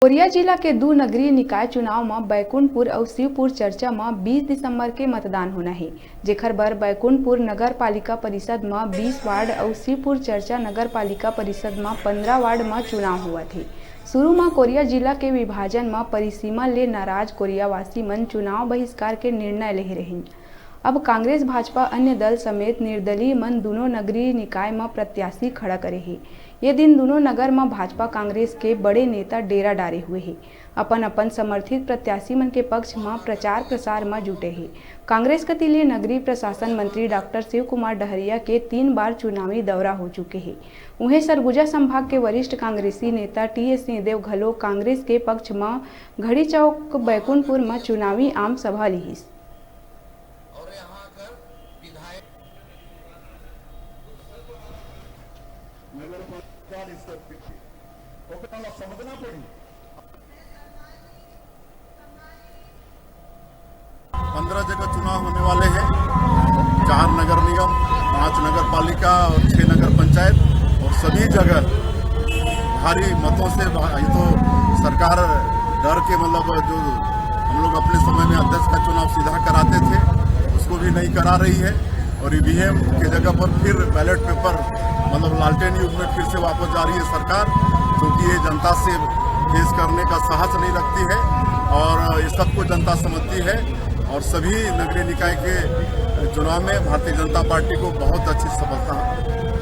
Korea जिला के दो नगरीय निकाय चुनाव में बैकुंठपुर और शिवपुर चर्चा में 20 दिसंबर के मतदान होना है, जेकर बर बैकुंठपुर नगर पालिका परिषद में 20 वार्ड और शिवपुर चर्चा नगर पालिका परिषद में 15 वार्ड में चुनाव हुआ थे। शुरू में कोरिया जिला के विभाजन में परिसीमा ले नाराज कोरियावासी मन चुनाव बहिष्कार के निर्णय ले रहे। अब कांग्रेस भाजपा अन्य दल समेत निर्दलीय मन दोनों नगरीय निकाय में प्रत्याशी खड़ा करे है। ये दिन दोनों नगर में भाजपा कांग्रेस के बड़े नेता डेरा डारे हुए हैं। अपन अपन समर्थित प्रत्याशी मन के पक्ष में प्रचार प्रसार में जुटे हैं। कांग्रेस के लिए नगरीय प्रशासन मंत्री डॉक्टर शिव कुमार डहरिया के 3 बार चुनावी दौरा हो चुके हैं। उन्हें सरगुजा संभाग के वरिष्ठ कांग्रेसी नेता टी.एस. सिंहदेव घलो कांग्रेस के पक्ष में घड़ी चौक बैकुंठपुर में चुनावी आम सभा ली। पंद्रह जगह चुनाव होने वाले हैं। 4 नगर निगम, 5 नगर पालिका और 6 नगर पंचायत, और सभी जगह भारी मतों से ये तो सरकार डर के मतलब जो हम लोग अपने समय में अध्यक्ष का चुनाव सीधा कराते थे उसको भी नहीं करा रही है, और ईवीएम के जगह पर फिर बैलेट पेपर मतलब लालटेन युग में फिर से वापस जा रही है सरकार, क्योंकि ये जनता से फेस करने का साहस नहीं रखती है और ये सबको जनता समझती है। और सभी नगरीय निकाय के चुनाव में भारतीय जनता पार्टी को बहुत अच्छी सफलता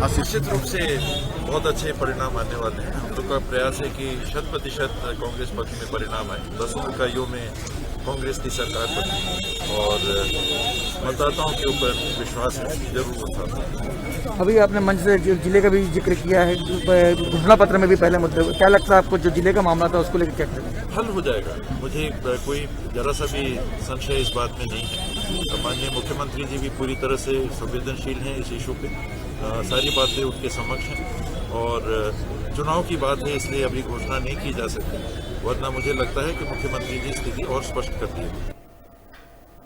हासिल। निश्चित रूप से बहुत अच्छे परिणाम आने वाले हैं। हम लोग का प्रयास है कि 100% कांग्रेस पक्ष में परिणाम आए। 10 इकाइयों में कांग्रेस की सरकार बनी और मतदाताओं के ऊपर विश्वास जरूर उठा। अभी आपने मंच से जिले का भी जिक्र किया है, घोषणा पत्र में भी पहले मुद्दे, क्या लगता है आपको जो जिले का मामला था उसको लेकर क्या करेंगे? हल हो जाएगा, मुझे कोई जरा सा भी संशय इस बात में नहीं है। माननीय मुख्यमंत्री जी भी पूरी तरह से संवेदनशील हैं इस इशू पे। सारी बातें उनके समक्ष हैं और चुनाव की बात है, इसलिए अभी घोषणा नहीं की जा सकती, वरना मुझे लगता है कि मुख्यमंत्री जी स्थिति और स्पष्ट कर दी है।